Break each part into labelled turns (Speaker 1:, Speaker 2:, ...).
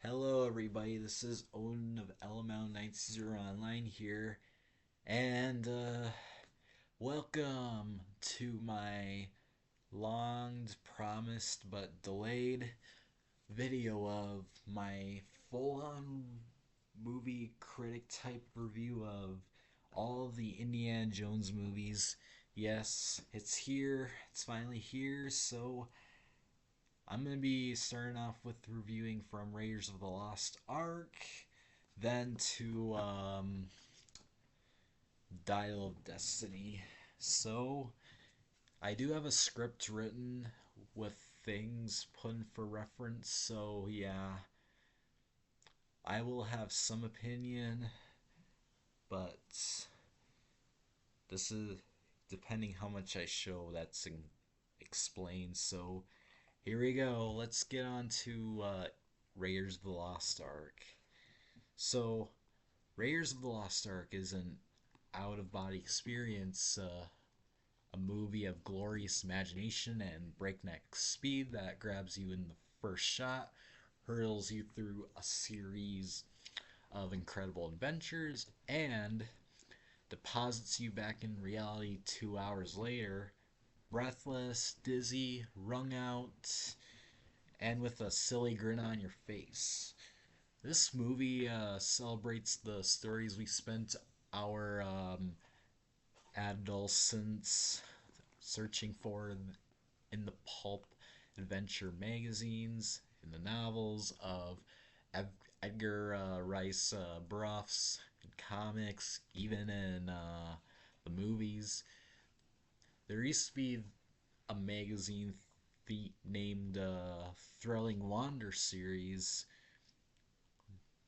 Speaker 1: Hello, everybody. This is Odin of LML90 Online here, and welcome to my long promised but delayed video of my full-on movie critic type review of all of the Indiana Jones movies. Yes, it's here. It's finally here. So I'm going to be starting off with reviewing from Raiders of the Lost Ark, then to Dial of Destiny. So, I do have a script written with things put in for reference, so yeah, I will have some opinion, but this is depending how much I show that's explained. So, here we go. Let's get on to Raiders of the Lost Ark. So, Raiders of the Lost Ark is an out of body experience, a movie of glorious imagination and breakneck speed that grabs you in the first shot, hurls you through a series of incredible adventures, and deposits you back in reality 2 hours later, breathless, dizzy, wrung out, and with a silly grin on your face. This movie celebrates the stories we spent our adolescence searching for in the pulp adventure magazines, in the novels of Edgar Rice Burroughs, in comics, even in the movies. There used to be a magazine named Thrilling Wander series.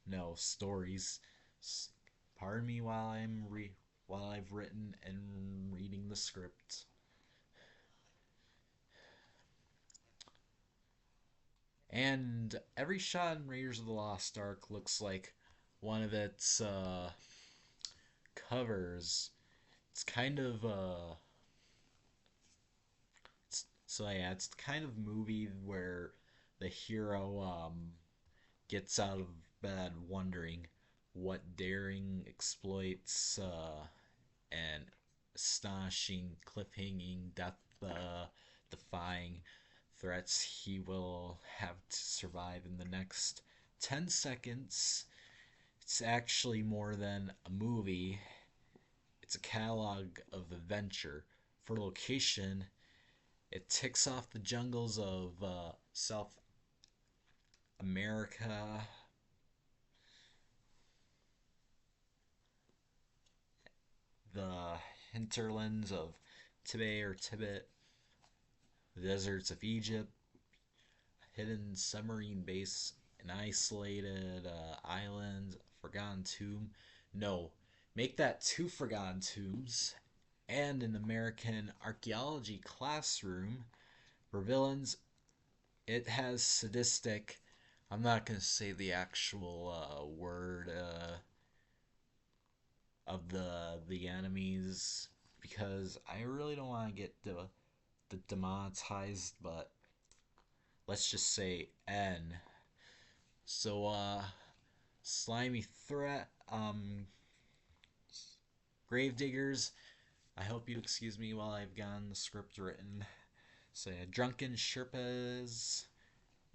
Speaker 1: No, stories. Pardon me while I've written and reading the script. And every shot in Raiders of the Lost Ark looks like one of its covers. It's kind of it's the kind of movie where the hero gets out of bed wondering what daring exploits and astonishing, cliffhanging, death defying threats he will have to survive in the next 10 seconds. It's actually more than a movie, it's a catalog of adventure. For location, it ticks off the jungles of South America, the hinterlands of Tibet, the deserts of Egypt, hidden submarine base, an isolated island, forgotten tomb. No, make that two forgotten tombs, and an American archaeology classroom for villains. It has sadistic. I'm not gonna say the actual word of the enemies because I really don't want to get the demonetized, but let's just say N. So slimy threat, gravediggers. I hope you excuse me while I've gotten the script written. Say drunken Sherpas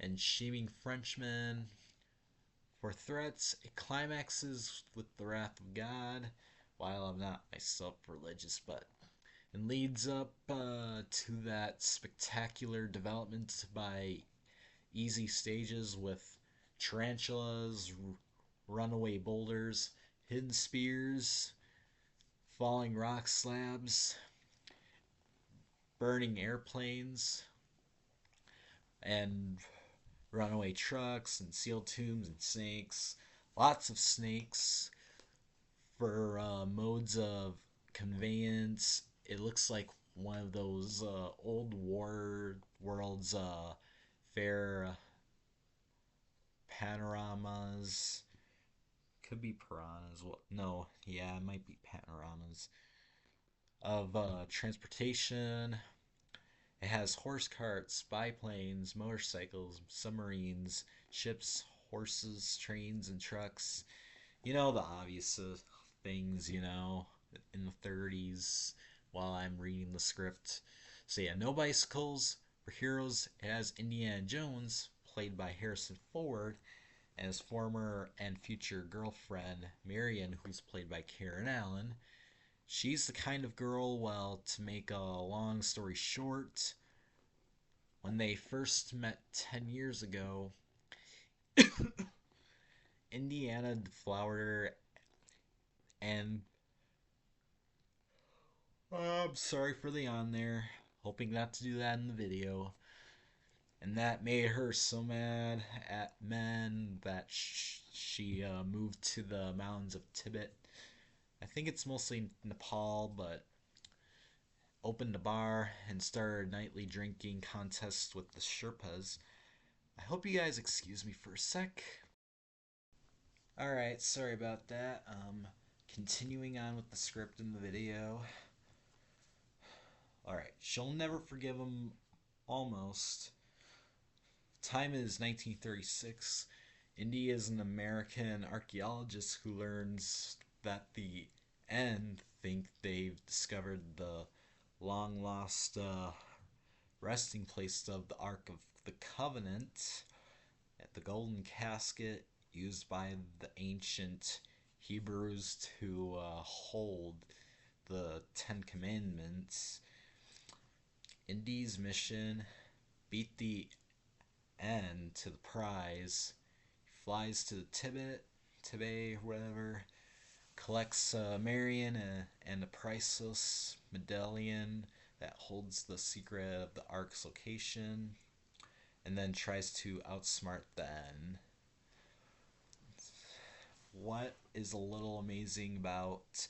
Speaker 1: and scheming Frenchmen. For threats, it climaxes with the wrath of God. While I'm not myself religious, but and leads up to that spectacular development by easy stages with tarantulas, runaway boulders, hidden spears, falling rock slabs, burning airplanes, and runaway trucks, and sealed tombs, and snakes. Lots of snakes for modes of conveyance. It looks like one of those old war worlds fair panoramas. Could be piranhas. Well, no, yeah, it might be panoramas of transportation. It has horse carts, biplanes, motorcycles, submarines, ships, horses, trains, and trucks. You know, the obvious things, in the 30s while I'm reading the script. So, yeah, no bicycles for heroes as Indiana Jones, played by Harrison Ford, and his former and future girlfriend, Marion, who's played by Karen Allen. She's the kind of girl, well, to make a long story short, when they first met 10 years ago, Indiana deflowered her, and I'm sorry for the yawn there, hoping not to do that in the video. And that made her so mad at men that she moved to the mountains of Tibet. I think it's mostly Nepal, but opened a bar and started a nightly drinking contest with the Sherpas. I hope you guys excuse me for a sec. Alright, sorry about that. Continuing on with the script in the video. Alright, she'll never forgive him almost. Time is 1936. Indy is an American archaeologist who learns that the End think they've discovered the long lost resting place of the Ark of the Covenant, at the golden casket used by the ancient Hebrews to hold the Ten Commandments. Indy's mission: beat the End to the prize. He flies to Tibet, whatever, collects Marion and a priceless medallion that holds the secret of the Ark's location, and then tries to outsmart the End. What is a little amazing about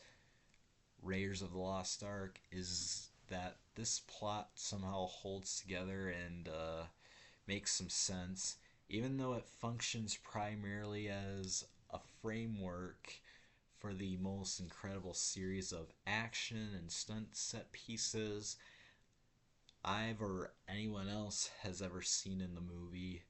Speaker 1: Raiders of the Lost Ark is that this plot somehow holds together and makes some sense, even though it functions primarily as a framework for the most incredible series of action and stunt set pieces I've or anyone else has ever seen in the movie.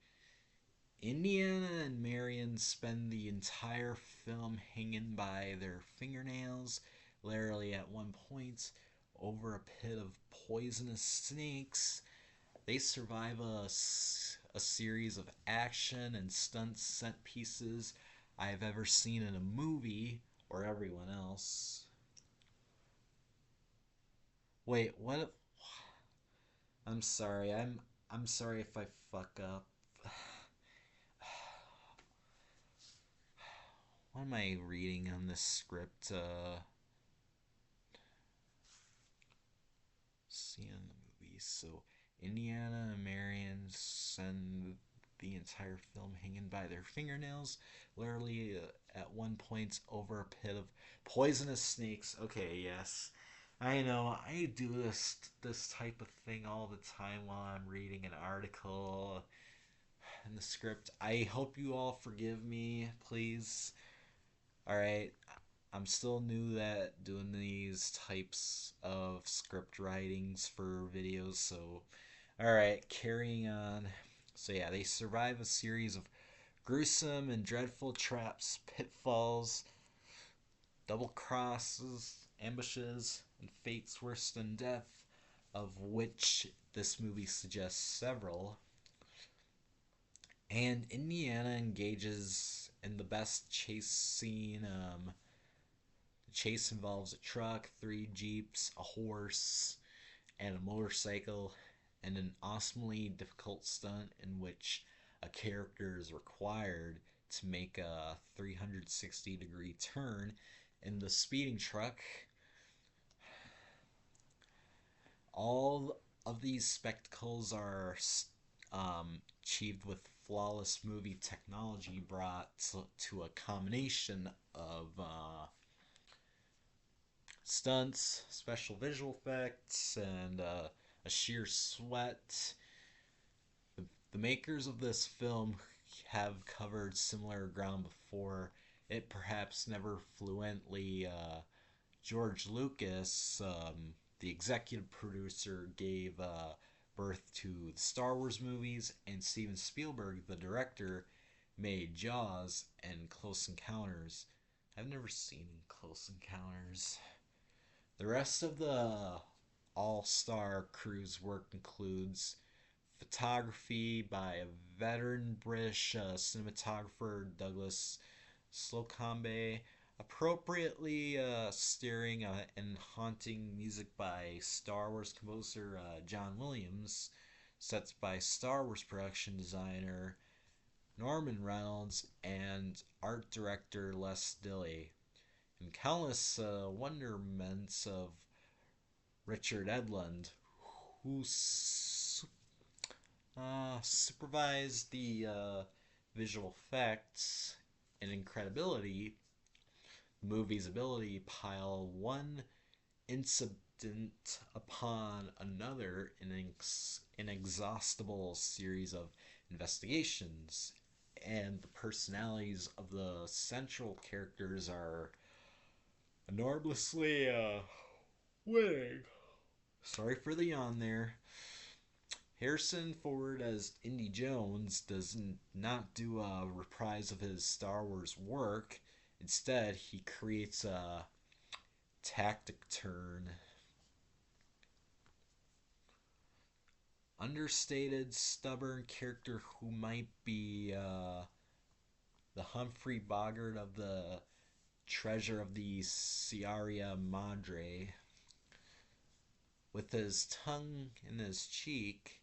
Speaker 1: Indiana and Marion spend the entire film hanging by their fingernails, literally at one point, over a pit of poisonous snakes. They survive a series of action and stunt set pieces I have ever seen in a movie or everyone else. Wait, what? I'm sorry. I'm sorry if I fuck up. What am I reading on this script? See in the movie. So Indiana and Marion send the entire film hanging by their fingernails, literally at one point over a pit of poisonous snakes. Okay, yes. I know I do this type of thing all the time while I'm reading an article in the script. I hope you all forgive me, please. All right, I'm still new at doing these types of script writings for videos, so alright, carrying on. So yeah, they survive a series of gruesome and dreadful traps, pitfalls, double crosses, ambushes, and fates worse than death, of which this movie suggests several. And Indiana engages in the best chase scene. The chase involves a truck, three jeeps, a horse, and a motorcycle, and an awesomely difficult stunt in which a character is required to make a 360-degree turn in the speeding truck. All of these spectacles are achieved with flawless movie technology brought to a combination of stunts, special visual effects, and a sheer sweat. The makers of this film have covered similar ground before. It perhaps never fluently. George Lucas, the executive producer, gave birth to the Star Wars movies, and Steven Spielberg, the director, made Jaws and Close Encounters. I've never seen Close Encounters. The rest of the all star crew's work includes photography by a veteran British cinematographer Douglas Slocombe, appropriately steering and haunting music by Star Wars composer John Williams, sets by Star Wars production designer Norman Reynolds, and art director Les Dilly, and countless wonderments of Richard Edlund, who supervised the visual effects and incredibility. The movie's ability pile one incident upon another in an inexhaustible series of investigations, and the personalities of the central characters are enormously winning. Sorry for the yawn there. Harrison Ford as Indy Jones does not do a reprise of his Star Wars work. Instead, he creates a tactic turn. Understated, stubborn character who might be the Humphrey Bogart of the Treasure of the Sierra Madre. With his tongue in his cheek,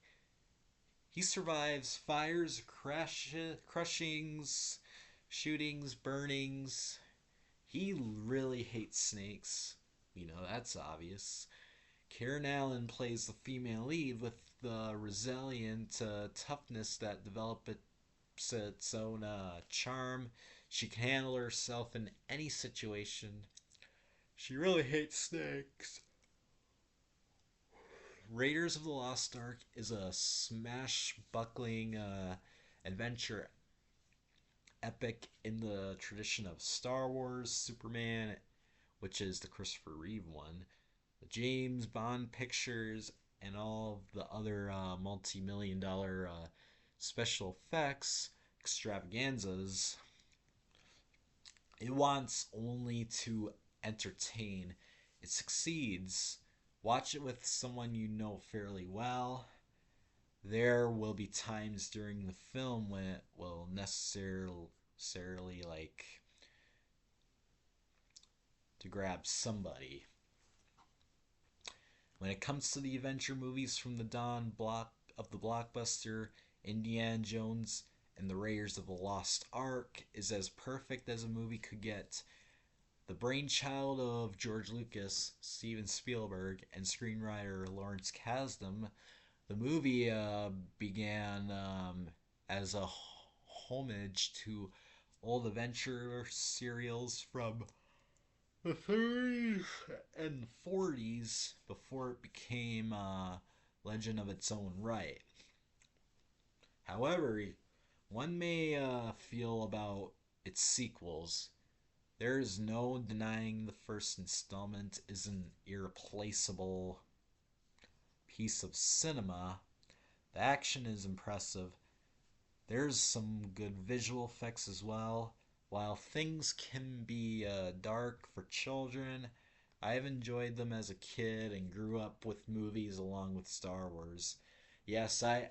Speaker 1: he survives fires, crushings, shootings, burnings. He really hates snakes. We know that's obvious. Karen Allen plays the female lead with the resilient toughness that develops its own charm. She can handle herself in any situation. She really hates snakes. Raiders of the Lost Ark is a smash-buckling adventure epic in the tradition of Star Wars, Superman, which is the Christopher Reeve one, the James Bond pictures, and all of the other multi-million dollar special effects extravaganzas. It wants only to entertain. It succeeds. Watch it with someone you know fairly well. There will be times during the film when it will necessarily like to grab somebody. When it comes to the adventure movies from the dawn block of the blockbuster, Indiana Jones and the Raiders of the Lost Ark is as perfect as a movie could get. The brainchild of George Lucas, Steven Spielberg, and screenwriter Lawrence Kasdan, the movie began as a homage to old adventure serials from the 30s and 40s before it became a legend of its own right. However, one may feel about its sequels. There is no denying the first installment is an irreplaceable piece of cinema. The action is impressive. There's some good visual effects as well. While things can be dark for children, I've enjoyed them as a kid and grew up with movies along with Star Wars. Yes, I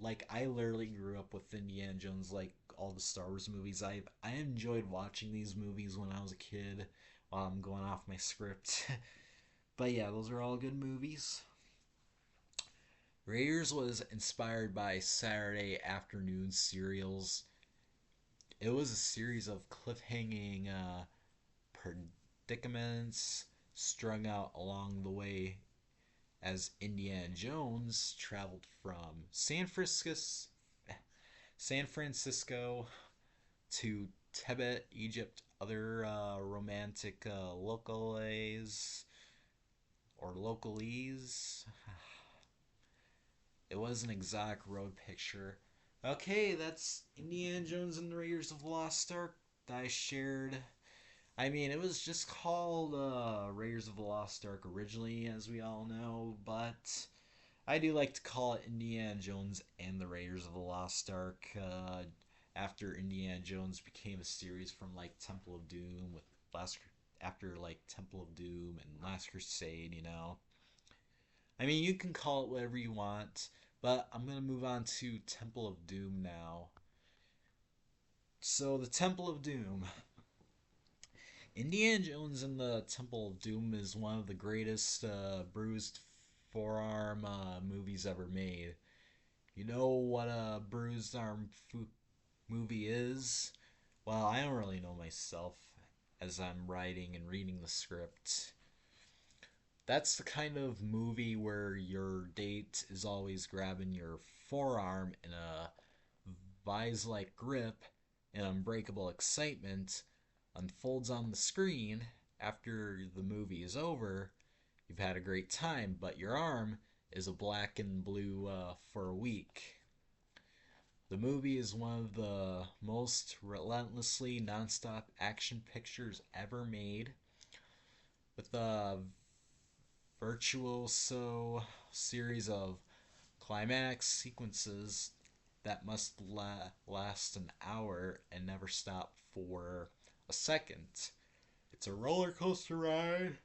Speaker 1: literally grew up with Indiana Jones, like all the Star Wars movies. I enjoyed watching these movies when I was a kid while I'm going off my script. But yeah, those are all good movies. Raiders was inspired by Saturday afternoon serials. It was a series of cliffhanging predicaments strung out along the way as Indiana Jones traveled from San Francisco to Tibet, Egypt, other romantic locales or localese. It was an exotic road picture. Okay, that's Indiana Jones and the Raiders of the Lost Ark that I shared. I mean, it was just called Raiders of the Lost Ark originally, as we all know, but I do like to call it Indiana Jones and the Raiders of the Lost Ark. after Indiana Jones became a series from like Temple of Doom with last after like Temple of Doom and Last Crusade, you know. I mean, you can call it whatever you want, but I'm going to move on to Temple of Doom now. So, the Temple of Doom. Indiana Jones and the Temple of Doom is one of the greatest bruised forearm movies ever made. You know what a bruised arm movie is? Well, I don't really know myself as I'm writing and reading the script. That's the kind of movie where your date is always grabbing your forearm in a vise like grip and unbreakable excitement unfolds on the screen after the movie is over. You've had a great time, but your arm is a black and blue for a week. The movie is one of the most relentlessly nonstop action pictures ever made, with a virtuoso series of climax sequences that must last an hour and never stop for a second. It's a roller coaster ride.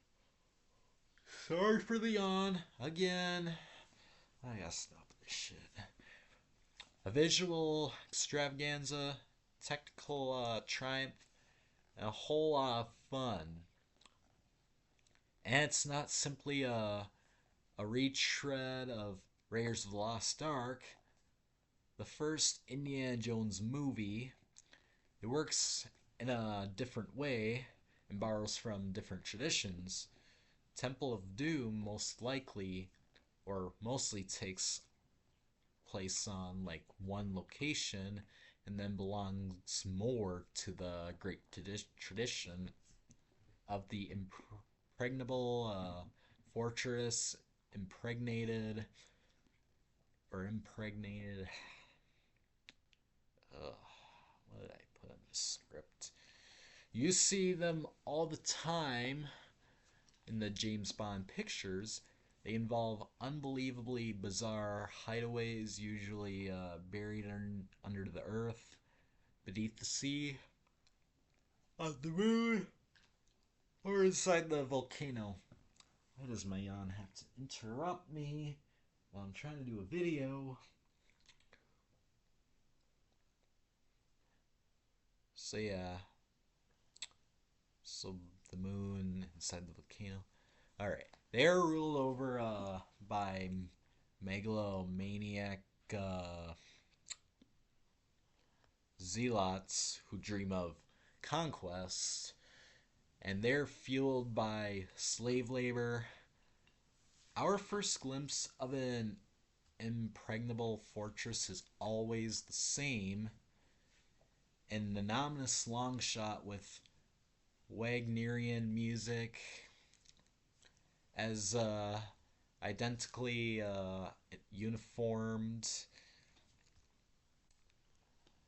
Speaker 1: Sorry for the yawn again. I gotta stop this shit. A visual extravaganza, technical triumph, and a whole lot of fun. And it's not simply a retread of Raiders of the Lost Ark, the first Indiana Jones movie. It works in a different way and borrows from different traditions. Temple of Doom most likely or mostly takes place on like one location and then belongs more to the great tradition of the impregnable fortress impregnated or impregnated. Ugh, what did I put in this script? You see them all the time in the James Bond pictures. They involve unbelievably bizarre hideaways, usually buried under the earth, beneath the sea, on the moon, or inside the volcano. Why does my yawn have to interrupt me while I'm trying to do a video? So yeah, so the moon inside the volcano. All right, they are ruled over by megalomaniac zealots who dream of conquest, and they're fueled by slave labor. Our first glimpse of an impregnable fortress is always the same, an anonymous long shot with Wagnerian music as identically uniformed.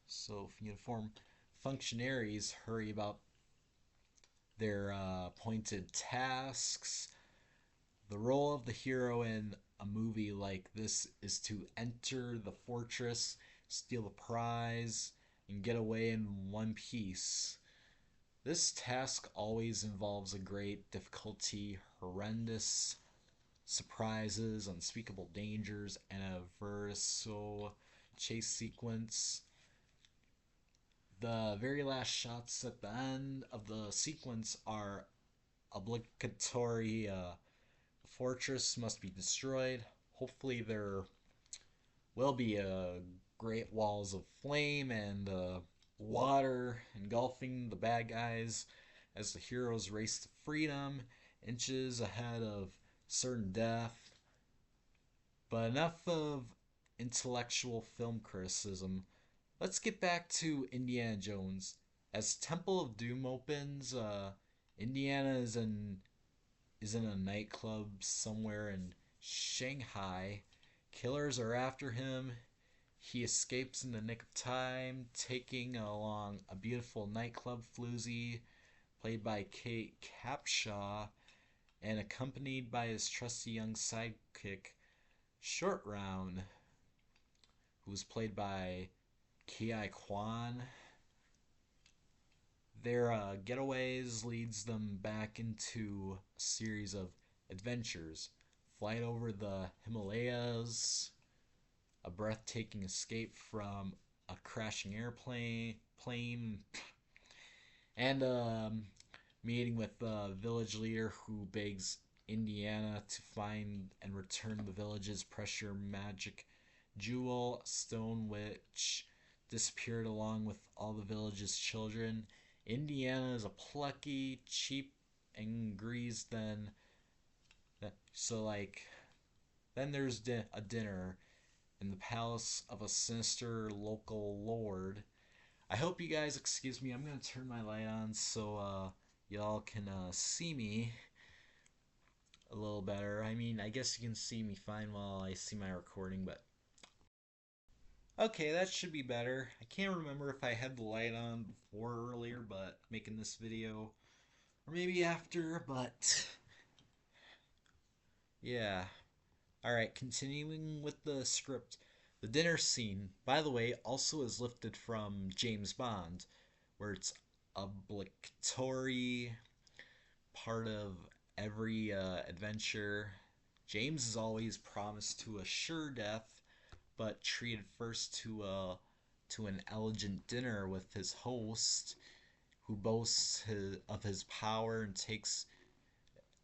Speaker 1: So uniform functionaries hurry about their appointed tasks. The role of the hero in a movie like this is to enter the fortress, steal the prize, and get away in one piece. This task always involves a great difficulty, horrendous surprises, unspeakable dangers, and a versatile chase sequence. The very last shots at the end of the sequence are obligatory. The fortress must be destroyed. Hopefully, there will be great walls of flame and water engulfing the bad guys as the heroes race to freedom, inches ahead of certain death. But enough of intellectual film criticism. Let's get back to Indiana Jones. As Temple of Doom opens, Indiana is in a nightclub somewhere in Shanghai. Killers are after him. He escapes in the nick of time, taking along a beautiful nightclub floozy, played by Kate Capshaw, and accompanied by his trusty young sidekick, Short Round, who was played by Ki Kwan. Their getaways leads them back into a series of adventures. Flight over the Himalayas, a breathtaking escape from a crashing plane, and meeting with the village leader who begs Indiana to find and return the village's pressure magic jewel, stone which disappeared along with all the village's children. Indiana is a plucky, cheap, and greased then. So, like, then there's a dinner in the palace of a sinister local lord. I hope you guys excuse me. I'm gonna turn my light on so y'all can see me a little better. I mean, I guess you can see me fine while I see my recording, but okay, that should be better. I can't remember if I had the light on before earlier, but making this video, or maybe after, but yeah. Alright, continuing with the script. The dinner scene, by the way, also is lifted from James Bond, where it's obligatory part of every adventure. James is always promised to a sure death, but treated first to an elegant dinner with his host, who boasts of his power and takes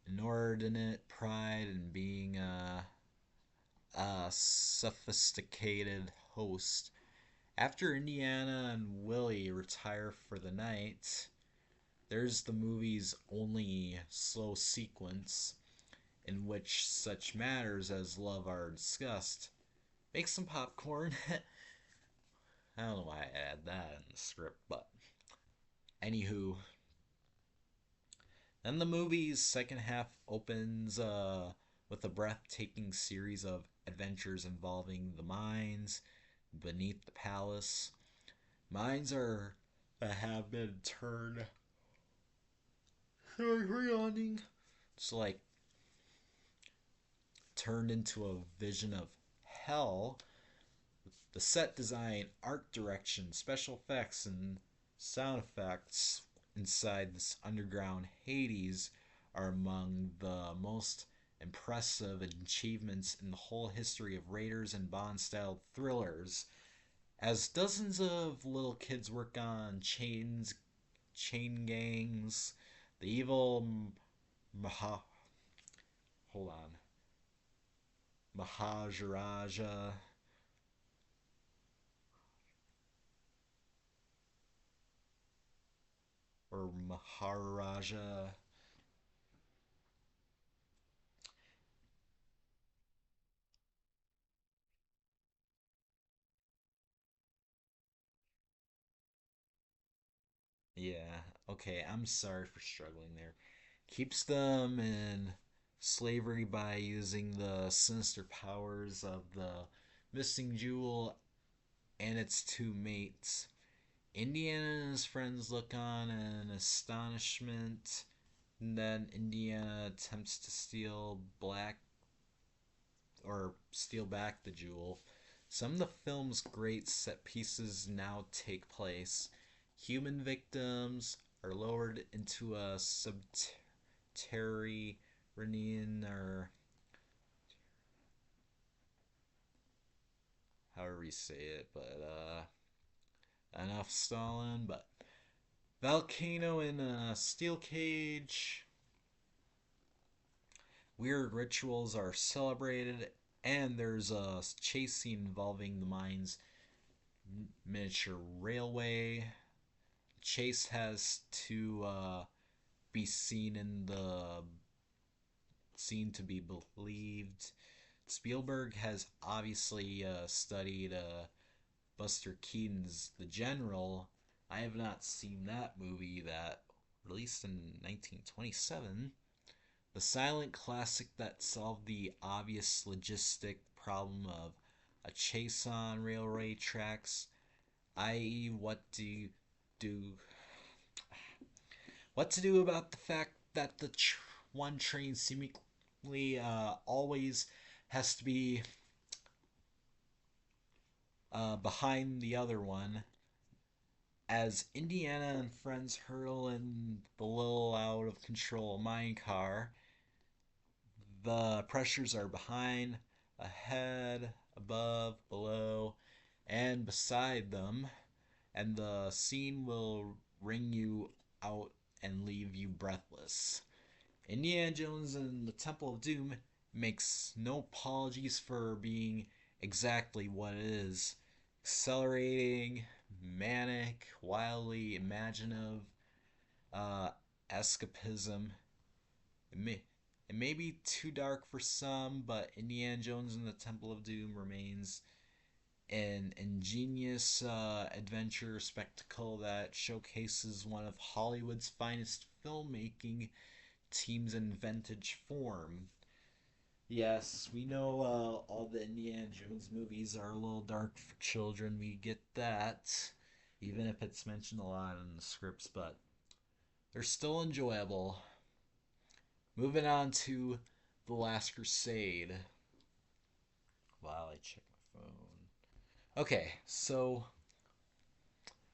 Speaker 1: inordinate pride in being a sophisticated host. After Indiana and Willie retire for the night, there's the movie's only slow sequence in which such matters as love are discussed. Make some popcorn. I don't know why I add that in the script, but anywho, then the movie's second half opens with a breathtaking series of adventures involving the mines beneath the palace. Mines are that have been turned. Sorry, yawning. So like turned into a vision of hell. The set design, art direction, special effects, and sound effects inside this underground Hades are among the most impressive achievements in the whole history of Raiders and Bond style thrillers. As dozens of little kids work on chain gangs, the evil Maha. Hold on. Mahajaraja. Or Maharaja. Yeah, okay, I'm sorry for struggling there. Keeps them in slavery by using the sinister powers of the missing jewel and its two mates. Indiana and his friends look on in astonishment. And then Indiana attempts to steal back the jewel. Some of the film's great set pieces now take place. Human victims are lowered into a subterranean or however you say it, but enough Stalin, but volcano in a steel cage. Weird rituals are celebrated, and there's a chase scene involving the mine's miniature railway. Chase has to be seen to be believed. Spielberg has obviously studied Buster Keaton's The General. I have not seen that movie that released in 1927. The silent classic that solved the obvious logistic problem of a chase on railway tracks, i.e., do what to do about the fact that the one train seemingly always has to be behind the other one as Indiana and friends hurtle in the little out of control mine car. The pressures are behind, ahead, above, below, and beside them, and the scene will wring you out and leave you breathless. Indiana Jones and the Temple of Doom makes no apologies for being exactly what it is: accelerating, manic, wildly imaginative, uh, escapism. It may, it may be too dark for some, but Indiana Jones and the Temple of Doom remains an ingenious adventure spectacle that showcases one of Hollywood's finest filmmaking teams in vintage form. Yes, we know all the Indiana Jones movies are a little dark for children. We get that, even if it's mentioned a lot in the scripts, but they're still enjoyable. Moving on to The Last Crusade. While I check my phone. Okay, so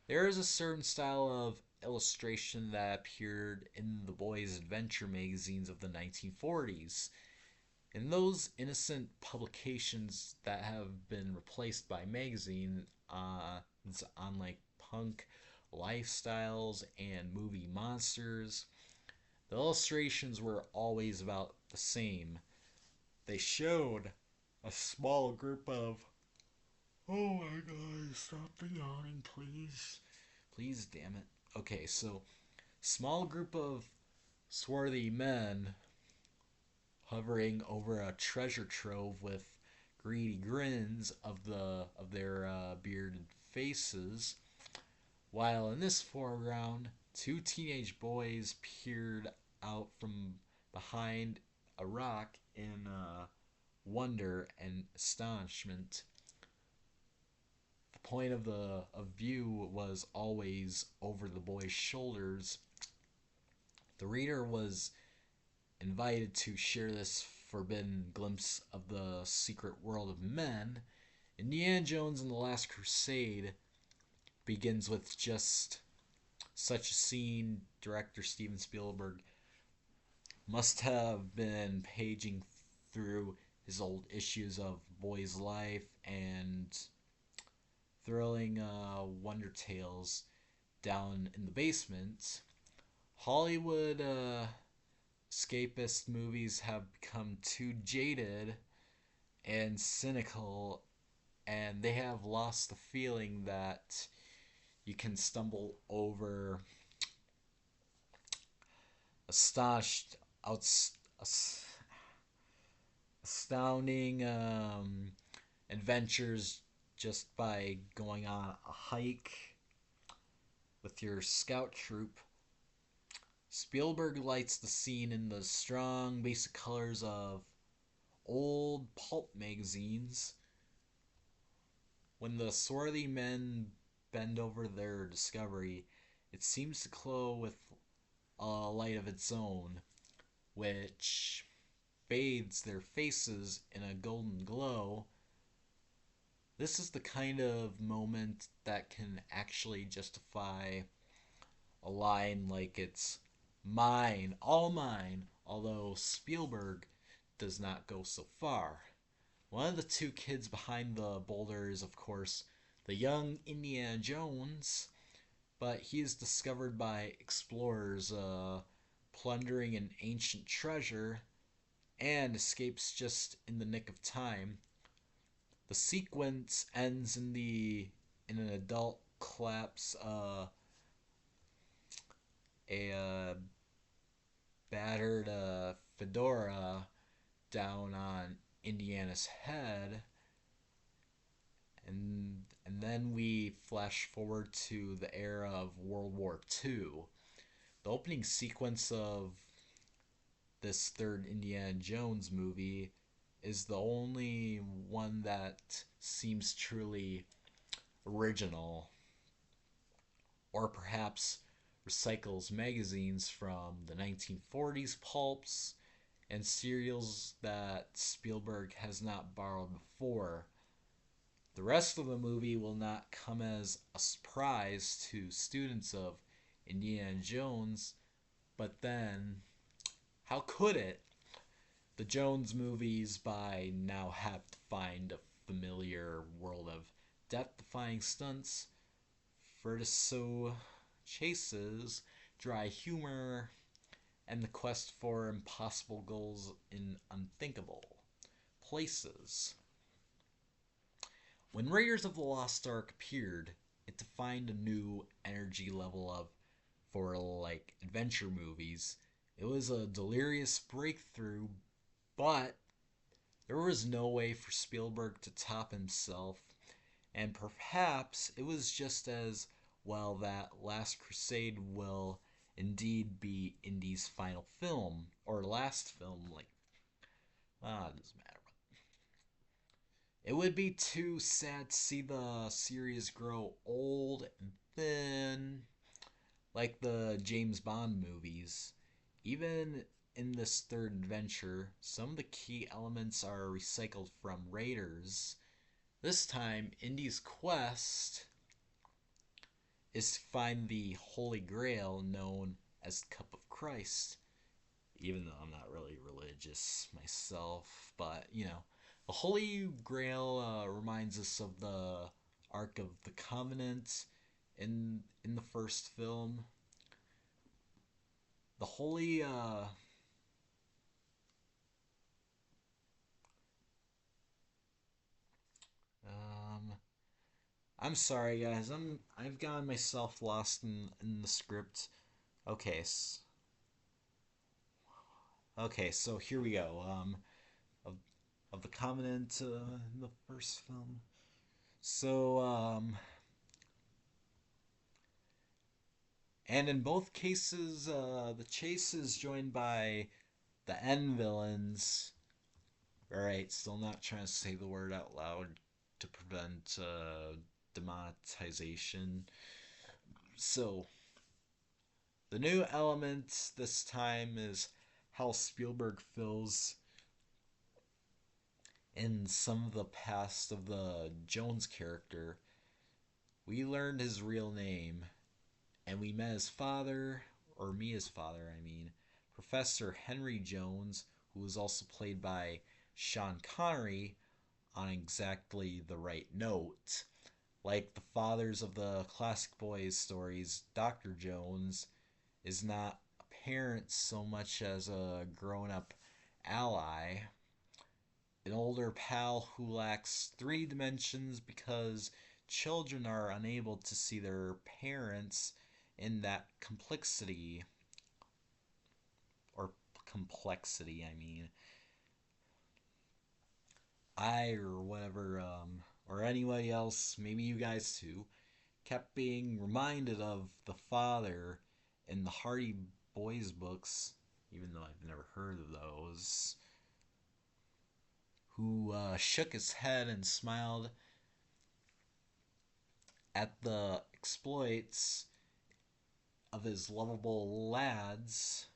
Speaker 1: there is a certain style of illustration that appeared in the boys' adventure magazines of the 1940s. In those innocent publications that have been replaced by magazines on like punk lifestyles and movie monsters, the illustrations were always about the same. They showed a small group of. Oh my god, stop yawning, please. Please, damn it. Okay, so small group of swarthy men hovering over a treasure trove with greedy grins of their bearded faces, while in this foreground, two teenage boys peered out from behind a rock in wonder and astonishment. The point of the of view was always over the boys' shoulders. The reader was invited to share this forbidden glimpse of the secret world of men. Indiana Jones and the Last Crusade begins with just such a scene. Director Steven Spielberg must have been paging through his old issues of Boy's Life and thrilling wonder tales down in the basement. Hollywood escapist movies have become too jaded and cynical, and they have lost the feeling that you can stumble over astonished, outs, astounding adventures just by going on a hike with your scout troop. Spielberg lights the scene in the strong basic colors of old pulp magazines. When the swarthy men bend over their discovery, it seems to glow with a light of its own, which bathes their faces in a golden glow. This is the kind of moment that can actually justify a line like it's mine, all mine, although Spielberg does not go so far. One of the two kids behind the boulder is, of course, the young Indiana Jones, but he is discovered by explorers plundering an ancient treasure and escapes just in the nick of time. The sequence ends in an adult claps a battered fedora down on Indiana's head, and then we flash forward to the era of World War II. The opening sequence of this third Indiana Jones movie is the only one that seems truly original, or perhaps recycles magazines from the 1940s pulps and serials that Spielberg has not borrowed before. The rest of the movie will not come as a surprise to students of Indiana Jones, but then, how could it? The Jones movies by now have defined a familiar world of death defying stunts, vertigo chases, dry humor, and the quest for impossible goals in unthinkable places. When Raiders of the Lost Ark appeared, it defined a new energy level of for like adventure movies. It was a delirious breakthrough, but there was no way for Spielberg to top himself, and perhaps it was just as well that Last Crusade will indeed be Indy's final film, or last film, like, it doesn't matter. It would be too sad to see the series grow old and thin, like the James Bond movies. Even in this third adventure, some of the key elements are recycled from Raiders. This time, Indy's quest is to find the Holy Grail known as the Cup of Christ. Even though I'm not really religious myself, but the Holy Grail reminds us of the Ark of the Covenant in the first film. The Holy um I'm sorry guys. I've gotten myself lost in the script. Okay. Okay, so here we go. Of of the Covenant in the first film. So and in both cases, the chase is joined by the end villains. Alright, still not trying to say the word out loud to prevent demonetization. So, the new element this time is how Spielberg fills in some of the past of the Jones character. We learned his real name, and we met his father, or Mia's father, I mean, Professor Henry Jones, who was also played by Sean Connery, on exactly the right note. Like the fathers of the classic boys stories, Dr. Jones is not a parent so much as a grown up ally, an older pal who lacks three dimensions because children are unable to see their parents in that complexity, I mean. I or whatever, or anybody else, maybe you guys too, kept being reminded of the father in the Hardy Boys books, even though I've never heard of those, who shook his head and smiled at the exploits of his lovable lads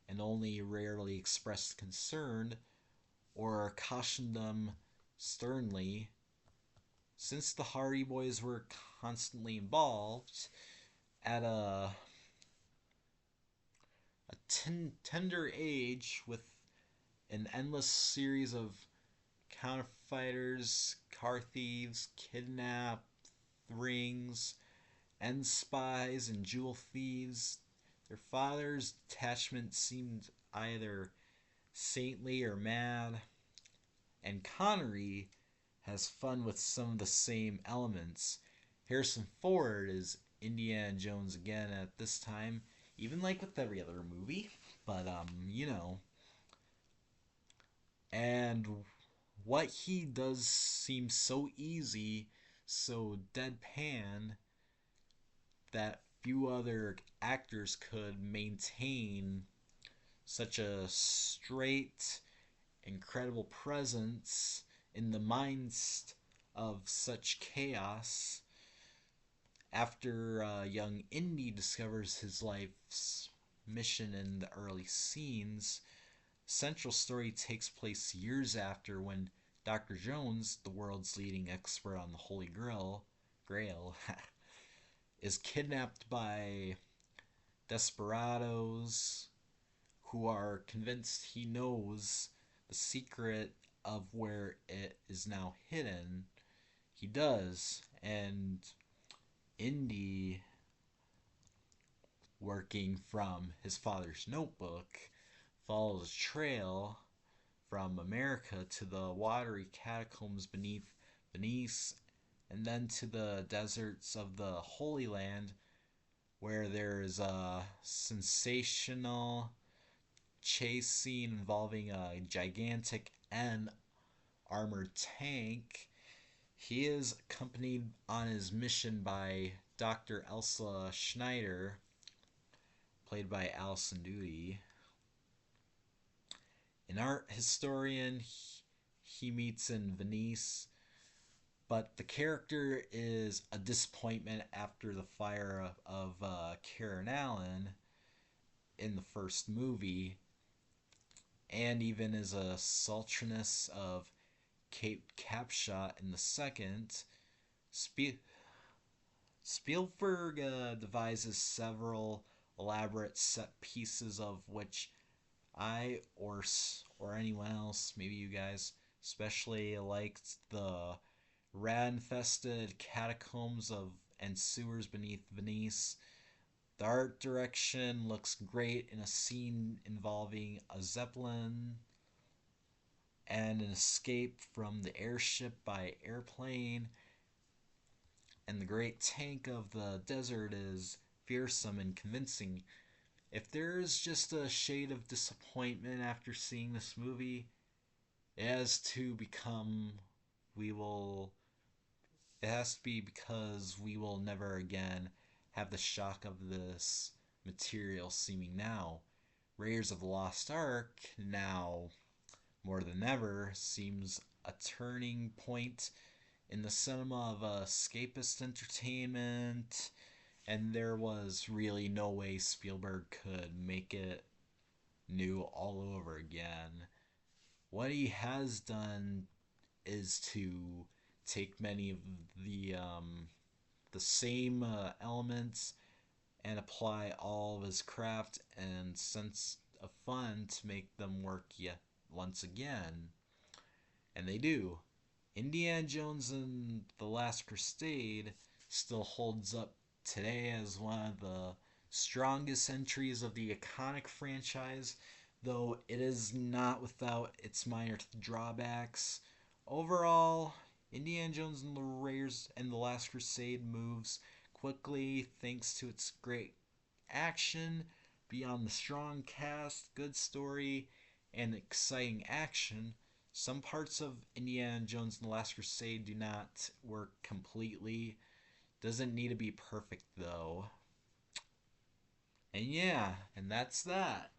Speaker 1: and only rarely expressed concern or cautioned them sternly. Since the Hardy Boys were constantly involved at a tender age with an endless series of counterfeiters, car thieves, kidnapped rings, and spies and jewel thieves, their father's attachment seemed either saintly or mad, and Connery has fun with some of the same elements. Harrison Ford is Indiana Jones again at this time, even like with every other movie. But and what he does seems so easy, so deadpan that few other actors could maintain such a straight, incredible presence in the midst of such chaos. After young Indy discovers his life's mission in the early scenes, central story takes place years after when Dr. Jones, the world's leading expert on the Holy Grail, is kidnapped by desperados who are convinced he knows the secret of where it is now hidden. He does, and Indy, working from his father's notebook, follows a trail from America to the watery catacombs beneath Venice, and then to the deserts of the Holy Land, where there is a sensational chase scene involving a gigantic N armored tank. He is accompanied on his mission by Dr. Elsa Schneider, played by Alison Doody. An art historian he meets in Venice, but the character is a disappointment after the fire of Karen Allen in the first movie, and even as a sultriness of Kate Capshaw in the second. Spielberg devises several elaborate set pieces, of which I or anyone else, maybe you guys, especially liked the rat-infested catacombs of and sewers beneath Venice. The art direction looks great in a scene involving a zeppelin and an escape from the airship by airplane. And the great tank of the desert is fearsome and convincing. If there's just a shade of disappointment after seeing this movie, it has to become we will it has to be because we will never again have the shock of this material seeming now. Raiders of the Lost Ark now more than ever seems a turning point in the cinema of escapist entertainment, and there was really no way Spielberg could make it new all over again. What he has done is to take many of the same elements and apply all of his craft and sense of fun to make them work yet once again. And they do. Indiana Jones and the Last Crusade still holds up today as one of the strongest entries of the iconic franchise, though it is not without its minor drawbacks. Overall, Indiana Jones and the Raiders and the Last Crusade moves quickly thanks to its great action. Beyond the strong cast, good story, and exciting action, some parts of Indiana Jones and the Last Crusade do not work completely. Doesn't need to be perfect though. And yeah, and that's that.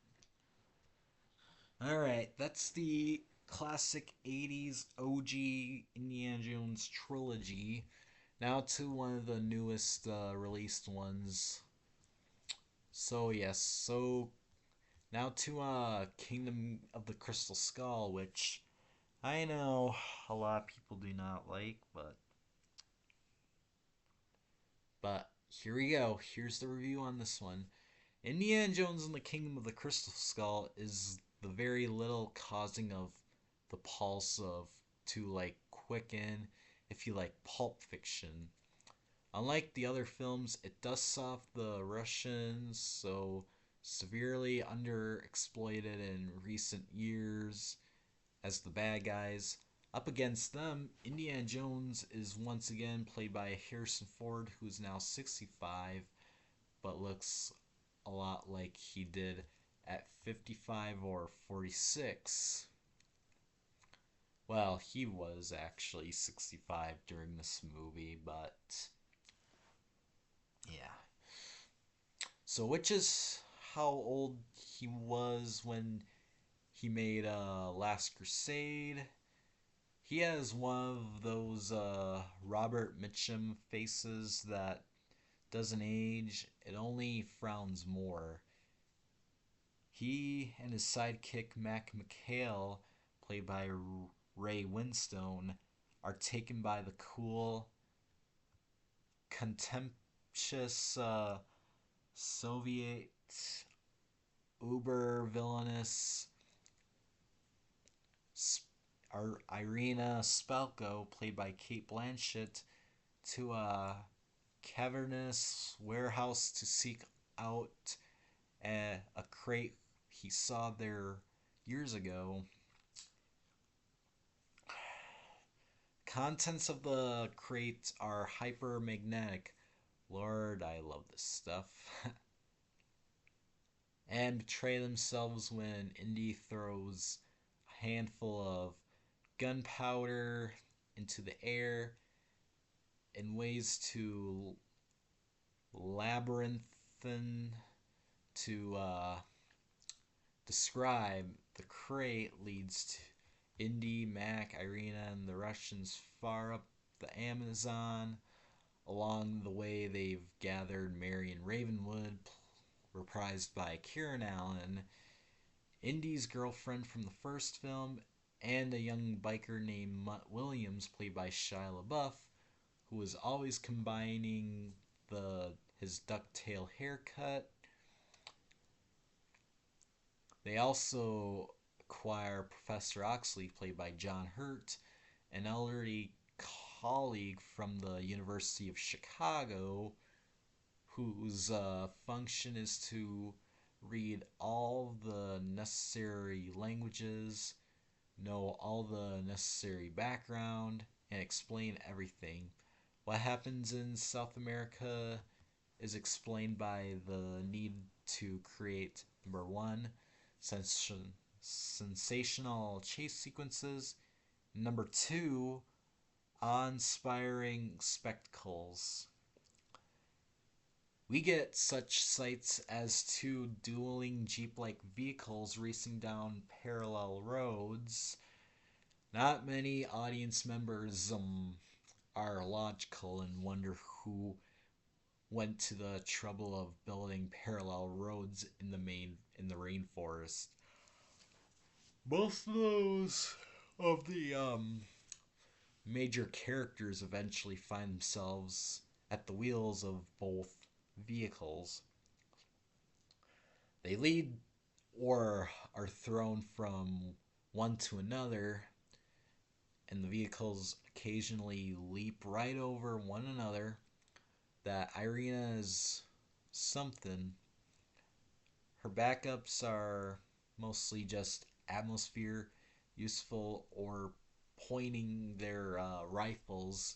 Speaker 1: Alright, that's the classic 80s OG Indiana Jones trilogy. Now to one of the newest released ones. So now to Kingdom of the Crystal Skull, which I know a lot of people do not like, but here we go. Here's the review on this one. Indiana Jones and the Kingdom of the Crystal Skull is the very little causing of the pulse of to like quicken if you like pulp fiction. Unlike the other films, it dusts off the Russians so severely underexploited in recent years as the bad guys. Up against them, Indiana Jones is once again played by Harrison Ford, who's now 65, but looks a lot like he did at 55 or 46. Well, he was actually 65 during this movie, but yeah. So, which is how old he was when he made Last Crusade. He has one of those Robert Mitchum faces that doesn't age, it only frowns more. He and his sidekick Mac McHale, played by Ray Winstone are taken by the cool, contemptuous Soviet uber villainous Irina Spalko, played by Kate Blanchett, to a cavernous warehouse to seek out a crate he saw there years ago. Contents of the crate are hypermagnetic. Lord, I love this stuff. And betray themselves when Indy throws a handful of gunpowder into the air in ways too labyrinthine to describe. The crate leads to Indy, Mac, Irina, and the Russians far up the Amazon. Along the way, they've gathered Marion Ravenwood, reprised by Kieran Allen, Indy's girlfriend from the first film, and a young biker named Mutt Williams, played by Shia LaBeouf, who was always combining his ducktail haircut. They also acquire Professor Oxley, played by John Hurt, an elderly colleague from the University of Chicago, whose function is to read all the necessary languages, know all the necessary background, and explain everything. What happens in South America is explained by the need to create, number one, sensational chase sequences, number two, awe-inspiring spectacles. We get such sights as two dueling Jeep-like vehicles racing down parallel roads. Not many audience members are logical and wonder who went to the trouble of building parallel roads in the rainforest. Most of those of the major characters eventually find themselves at the wheels of both vehicles. They lead or are thrown from one to another, and the vehicles occasionally leap right over one another. That Irina is something. Her backups are mostly just atmosphere, useful, or pointing their rifles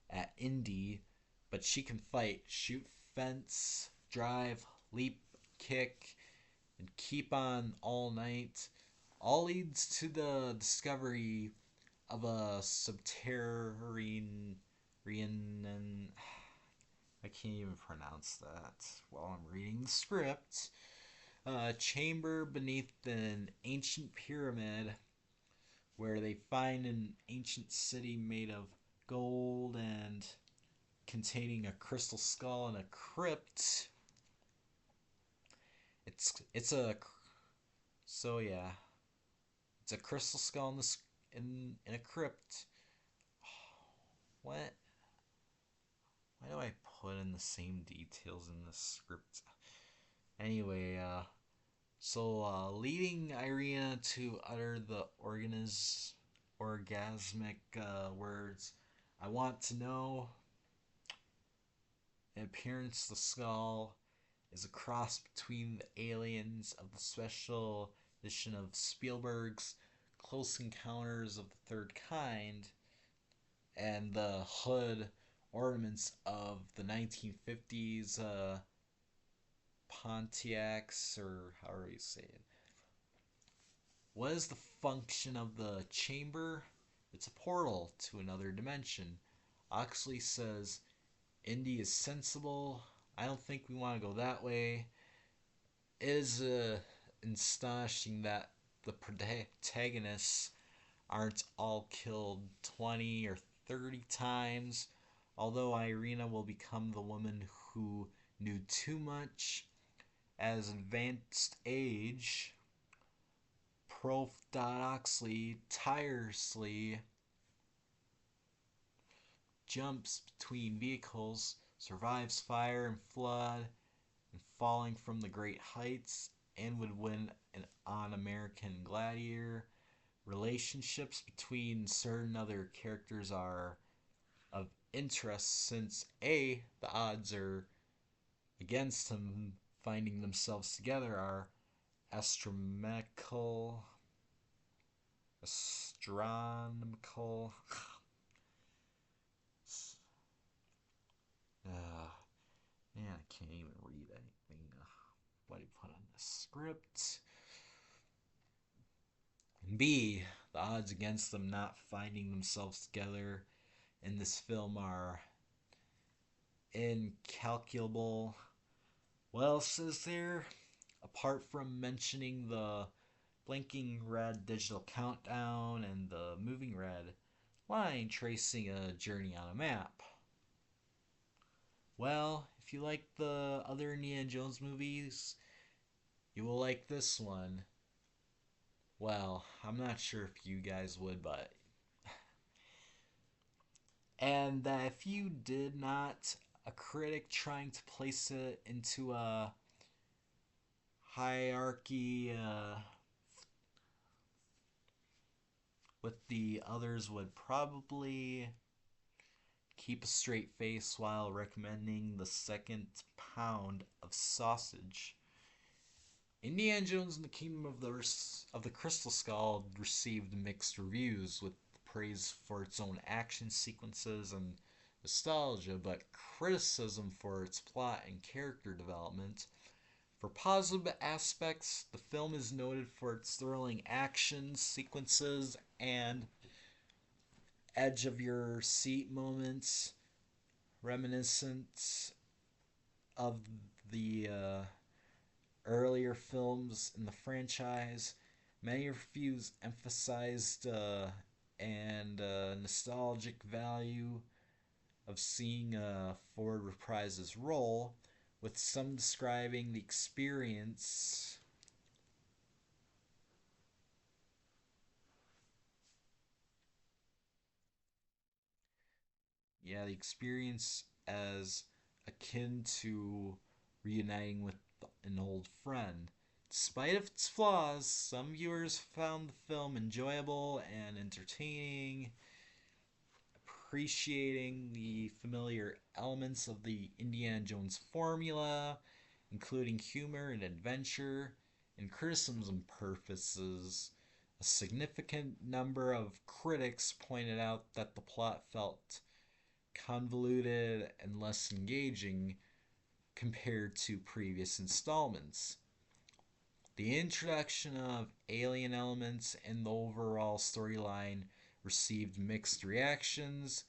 Speaker 1: at Indy, but she can fight, shoot, fence, drive, leap, kick, and keep on all night. All leads to the discovery of a subterranean. I can't even pronounce that while I'm reading the script. Chamber beneath an ancient pyramid where they find an ancient city made of gold and containing a crystal skull and a crypt. It's a so yeah, it's a crystal skull in a crypt. What? Why do I put in the same details in the script? Anyway, leading Irina to utter the orgasmic words, "I want to know." In appearance, the skull is a cross between the aliens of the special edition of Spielberg's Close Encounters of the Third Kind and the hood ornaments of the 1950s Pontiacs, or however you say it. What is the function of the chamber? It's a portal to another dimension. Oxley says Indy is sensible. I don't think we want to go that way. It is astonishing that the protagonists aren't all killed 20 or 30 times, although Irina will become the woman who knew too much as advanced age Orthodoxly, tirelessly jumps between vehicles, survives fire and flood, and falling from the great heights, and would win an on American Gladiator. Relationships between certain other characters are of interest since A, the odds are against him finding themselves together are astronomical. Astronomical. Man, I can't even read anything. What he put on the script. And B, the odds against them not finding themselves together in this film are incalculable. What else is there? Apart from mentioning the blinking red digital countdown and the moving red line tracing a journey on a map. Well, if you like the other Indiana Jones movies, you will like this one. Well, I'm not sure if you guys would, but. And that if you did not, a critic trying to place it into a hierarchy with the others would probably keep a straight face while recommending the second pound of sausage. Indiana Jones and the Kingdom of the Crystal Skull received mixed reviews, with praise for its own action sequences and nostalgia, but criticism for its plot and character development. For positive aspects, the film is noted for its thrilling action sequences and edge of your seat moments, reminiscent of the earlier films in the franchise. Many reviews emphasized and nostalgic value of seeing Ford reprise his role, with some describing the experience the experience as akin to reuniting with an old friend. Despite its flaws, some viewers found the film enjoyable and entertaining, appreciating the familiar elements of the Indiana Jones formula, including humor and adventure, and criticism purposes. A significant number of critics pointed out that the plot felt convoluted and less engaging compared to previous installments. The introduction of alien elements and the overall storyline received mixed reactions,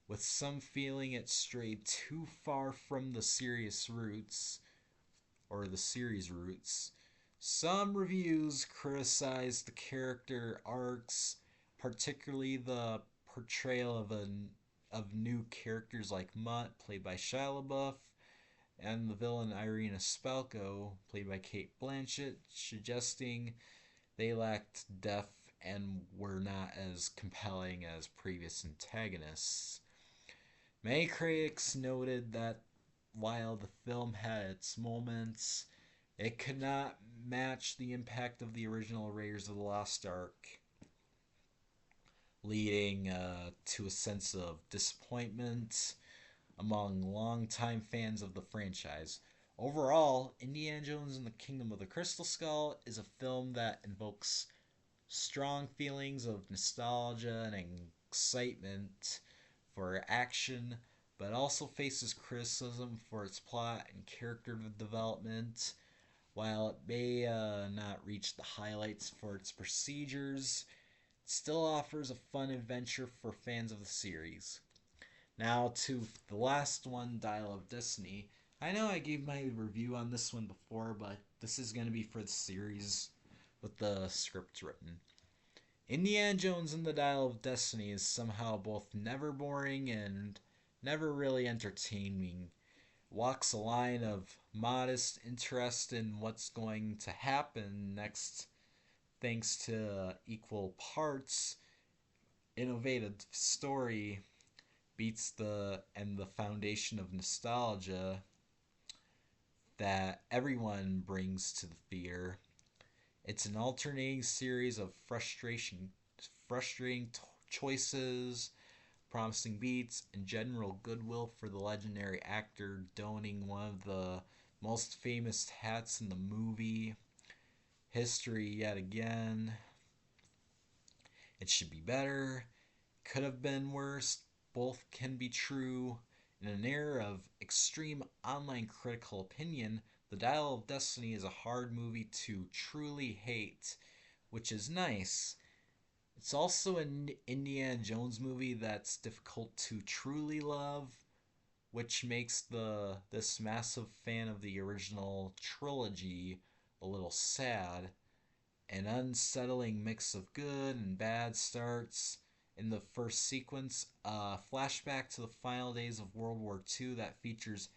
Speaker 1: with some feeling it strayed too far from the series roots. Some reviews criticized the character arcs, particularly the portrayal of new characters like Mutt, played by Shia LaBeouf, and the villain Irina Spalko, played by Cate Blanchett, suggesting they lacked depth and were not as compelling as previous antagonists. Many critics noted that while the film had its moments, it could not match the impact of the original Raiders of the Lost Ark, leading to a sense of disappointment among longtime fans of the franchise. Overall, Indiana Jones and the Kingdom of the Crystal Skull is a film that invokes strong feelings of nostalgia and excitement for action, but also faces criticism for its plot and character development. While it may not reach the highlights for its procedures, it still offers a fun adventure for fans of the series. Now to the last one, Dial of Destiny. I know I gave my review on this one before, but this is going to be for the series with the script written. Indiana Jones and the Dial of Destiny is somehow both never boring and never really entertaining. Walks a line of modest interest in what's going to happen next thanks to equal parts, innovative story beats the foundation of nostalgia that everyone brings to the theater. It's an alternating series of frustrating choices, promising beats, and general goodwill for the legendary actor donning one of the most famous hats in the movie history yet again. It should be better. Could have been worse. Both can be true. In an era of extreme online critical opinion, The Dial of Destiny is a hard movie to truly hate, which is nice. It's also an Indiana Jones movie that's difficult to truly love, which makes the this massive fan of the original trilogy a little sad. An unsettling mix of good and bad starts in the first sequence, a flashback to the final days of World War II that features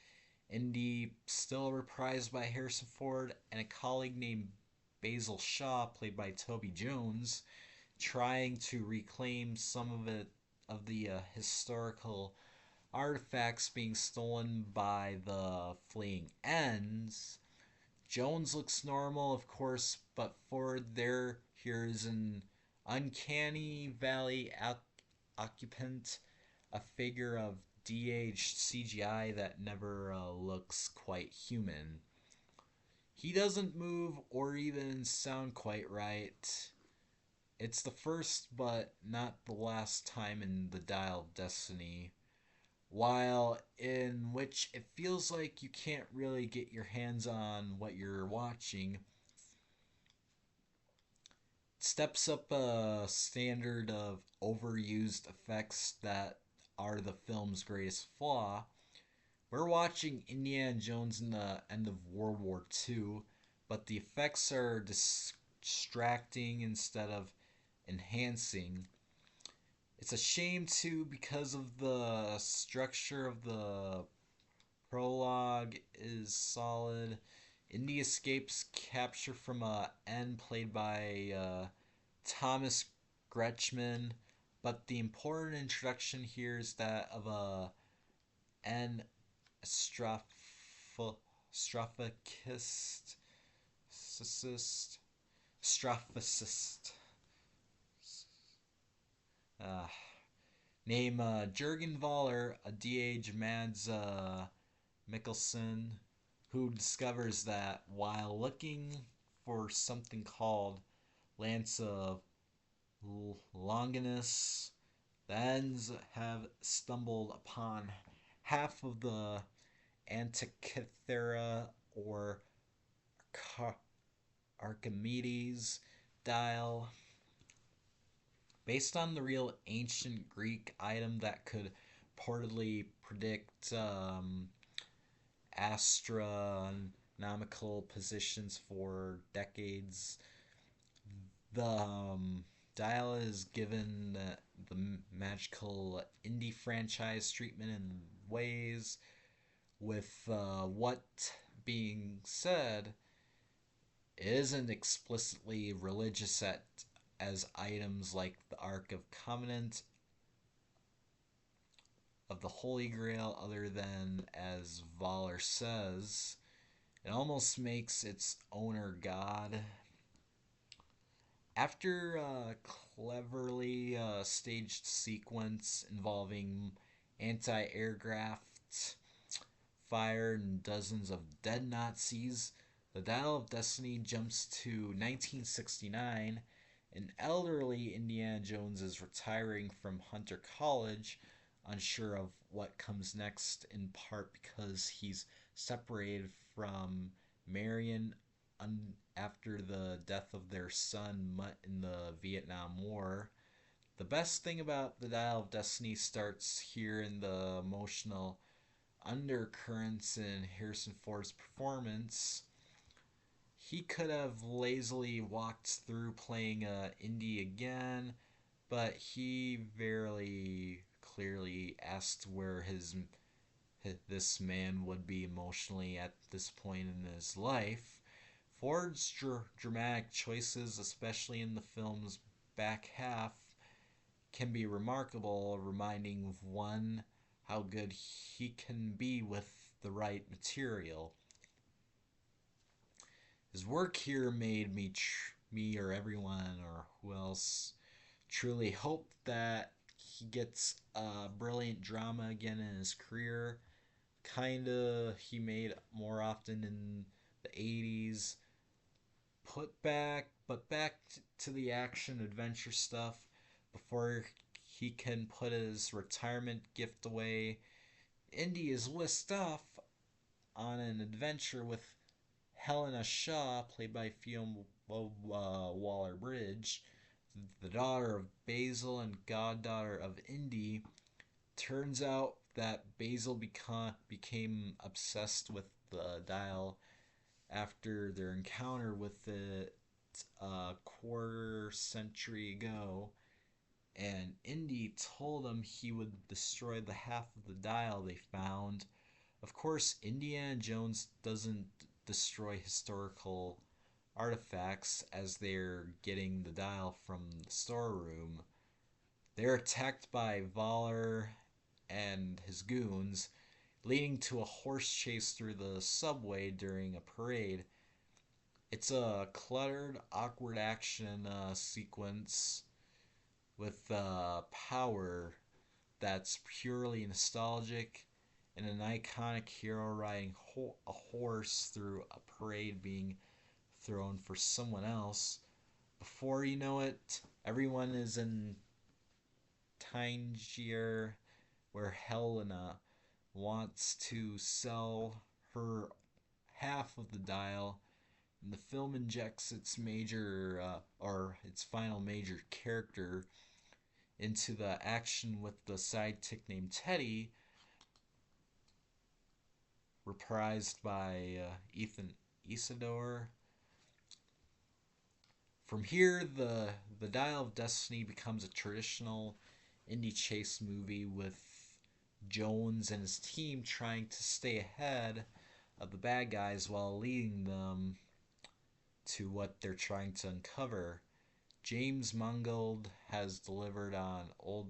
Speaker 1: Indy, still reprised by Harrison Ford, and a colleague named Basil Shaw, played by Toby Jones, trying to reclaim some of the historical artifacts being stolen by the fleeing ends. Jones looks normal, of course, but Ford there here's an uncanny valley occupant, a figure of de-aged CGI that never looks quite human. He doesn't move or even sound quite right. It's the first but not the last time in The Dial of Destiny, while in which it feels like you can't really get your hands on what you're watching. It steps up a standard of overused effects that are the film's greatest flaw. We're watching Indiana Jones in the end of World War II, but the effects are distracting instead of enhancing. It's a shame too because of the structure of the prologue is solid. Indy escapes capture from a N played by Thomas Gretschman, but the important introduction here is that of a N strophicist, strophicist, uh, named Jurgen Voller, a DH Mads Mikkelsen, who discovers that while looking for something called Lance of Longinus, the Ents have stumbled upon half of the Antikythera or Archimedes dial, based on the real ancient Greek item that could reportedly predict astronomical positions for decades. The dial is given the magical indie franchise treatment in ways, with what being said, it isn't explicitly religious as items like the Ark of Covenant of the Holy Grail, other than, as Voller says, it almost makes its owner God. After a cleverly staged sequence involving anti aircraft fire and dozens of dead Nazis, the Dial of Destiny jumps to 1969. An elderly Indiana Jones is retiring from Hunter College, unsure of what comes next, in part because he's separated from Marion after the death of their son Mutt in the Vietnam War. The best thing about The Dial of Destiny starts here in the emotional undercurrents in Harrison Ford's performance. He could have lazily walked through playing Indy again, but he very clearly asked where this man would be emotionally at this point in his life. Ford's dramatic choices, especially in the film's back half, can be remarkable, reminding one how good he can be with the right material. His work here made me or everyone or who else truly hope that he gets a brilliant drama again in his career. Kinda he made more often in the 80s. But back to the action adventure stuff before he can put his retirement gift away. Indy is whisked off on an adventure with Helena Shaw, played by Fiona Waller Bridge, the daughter of Basil and goddaughter of Indy. Turns out that Basil became obsessed with the dial after their encounter with it a quarter century ago, and Indy told him he would destroy the half of the dial they found. Of course, Indiana Jones doesn't destroy historical artifacts as they're getting the dial from the storeroom. They're attacked by Voller and his goons, leading to a horse chase through the subway during a parade. It's a cluttered, awkward action sequence with power that's purely nostalgic, and an iconic hero riding a horse through a parade being thrown for someone else. Before you know it, everyone is in Tangier, where Helena wants to sell her half of the dial, and the film injects its its final major character into the action with the sidekick named Teddy, reprised by Ethan Isidore. From here, the Dial of Destiny becomes a traditional indie chase movie with Jones and his team trying to stay ahead of the bad guys while leading them to what they're trying to uncover. James Mangold has delivered on old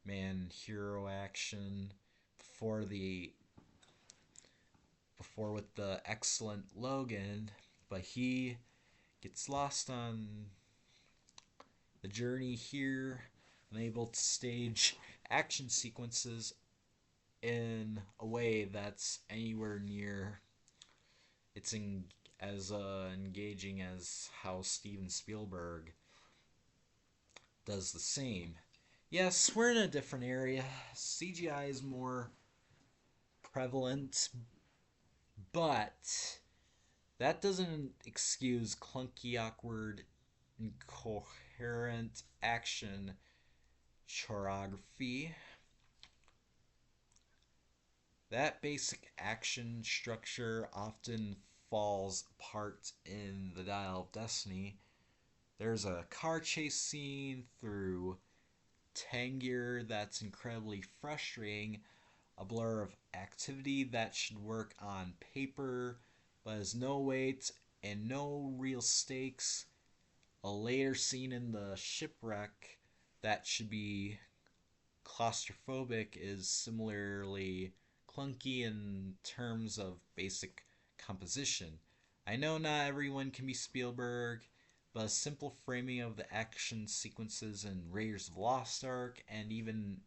Speaker 1: man hero action before the before with the excellent Logan, but he gets lost on the journey here, unable to stage action sequences in a way that's anywhere near it's as engaging as how Steven Spielberg does the same. Yes, we're in a different area. CGI is more prevalent, but that doesn't excuse clunky, awkward, incoherent action choreography. That basic action structure often falls apart in the Dial of Destiny. There's a car chase scene through Tangier that's incredibly frustrating, a blur of activity that should work on paper but has no weight and no real stakes. A later scene in the shipwreck that should be claustrophobic is similarly clunky in terms of basic composition. I know not everyone can be Spielberg, but a simple framing of the action sequences in Raiders of the Lost Ark and even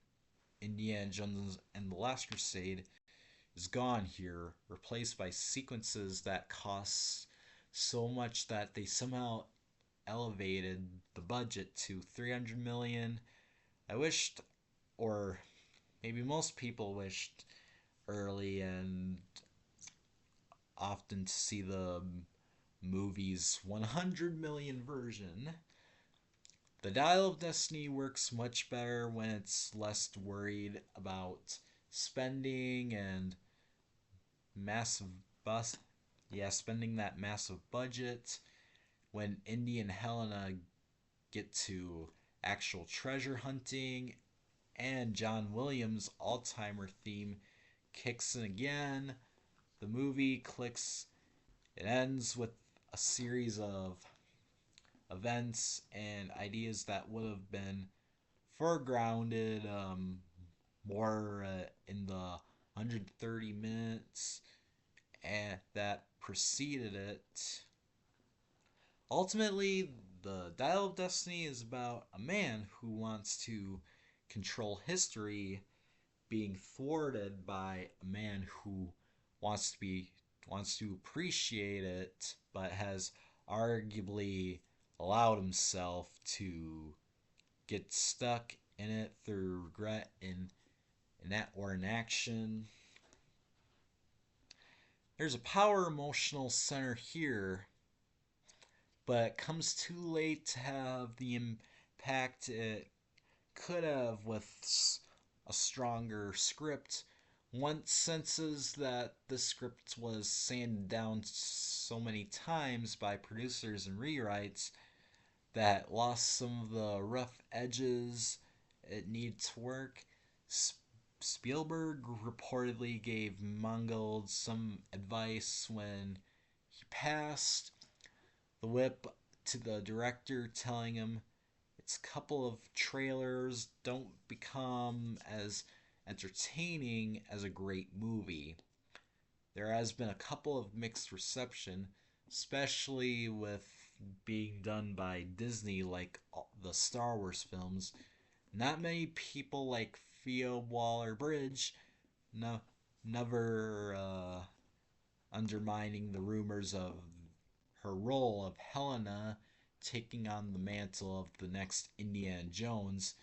Speaker 1: Indiana Jones and the Last Crusade is gone here, replaced by sequences that cost so much that they somehow elevated the budget to 300 million. I wished, or maybe most people wished early and often to see the movie's 100 million version. The Dial of Destiny works much better when it's less worried about spending and massive bus spending that massive budget. When Indy and Helena get to actual treasure hunting and John Williams' Alzheimer theme kicks in again, the movie clicks. It ends with a series of events and ideas that would have been foregrounded more in the 130 minutes and that preceded it. Ultimately, the Dial of Destiny is about a man who wants to control history being thwarted by a man who wants to appreciate it but has arguably allowed himself to get stuck in it through regret or inaction. There's a power emotional center here, but it comes too late to have the impact it could have with a stronger script. One senses that the script was sanded down so many times by producers and rewrites that lost some of the rough edges it needed to work. Spielberg reportedly gave Mangold some advice when he passed the whip to the director, telling him its couple of trailers don't become as entertaining as a great movie. There has been a couple of mixed reception, especially with being done by Disney like the Star Wars films. Not many people like Theo Waller-Bridge, no, never undermining the rumors of her role of Helena taking on the mantle of the next Indiana Jones,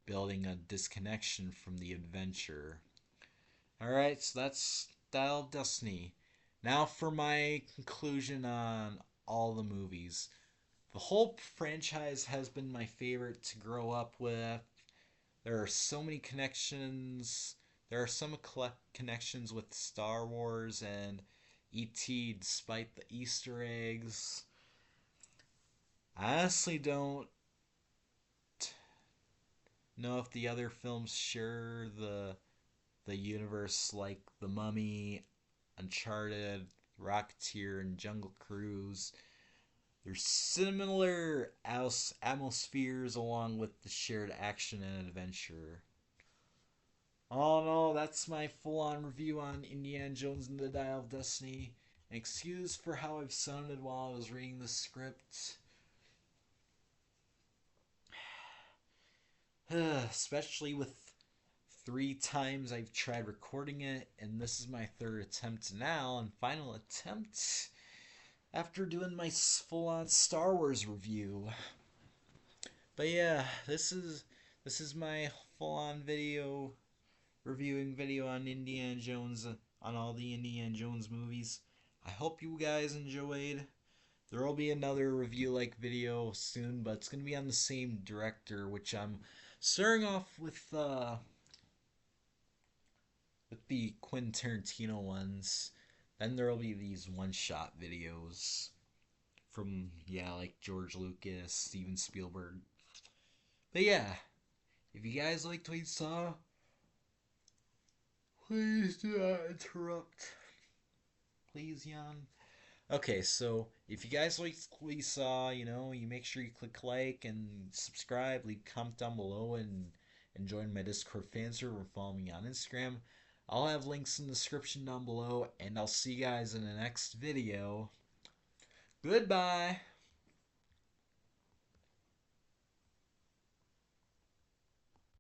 Speaker 1: building a disconnection from the adventure. Alright, so that's Dial of Destiny. Now for my conclusion on all the movies. The whole franchise has been my favorite to grow up with. There are so many connections. There are some connections with Star Wars and E.T. despite the Easter eggs. I honestly don't know if the other films share the universe like The Mummy, Uncharted, Rocketeer, and Jungle Cruise. There's similar atmospheres along with the shared action and adventure. All in all, that's my full-on review on Indiana Jones and the Dial of Destiny. An excuse for how I've sounded while I was reading the script. Especially with 3 times I've tried recording it, and this is my third attempt now, and final attempt after doing my full-on Star Wars review. But yeah, this is my full-on video reviewing video on Indiana Jones, on all the Indiana Jones movies. I hope you guys enjoyed. There will be another review like video soon, but it's gonna be on the same director, which I'm starting off with the Quentin Tarantino ones. Then there will be these one-shot videos from like George Lucas, Steven Spielberg. But yeah, if you guys liked what you saw, please do not interrupt. Please, Jan. Okay, so if you guys liked what you saw, you make sure you click like and subscribe, leave a comment down below, and join my Discord fan server and follow me on Instagram. I'll have links in the description down below, and I'll see you guys in the next video. Goodbye!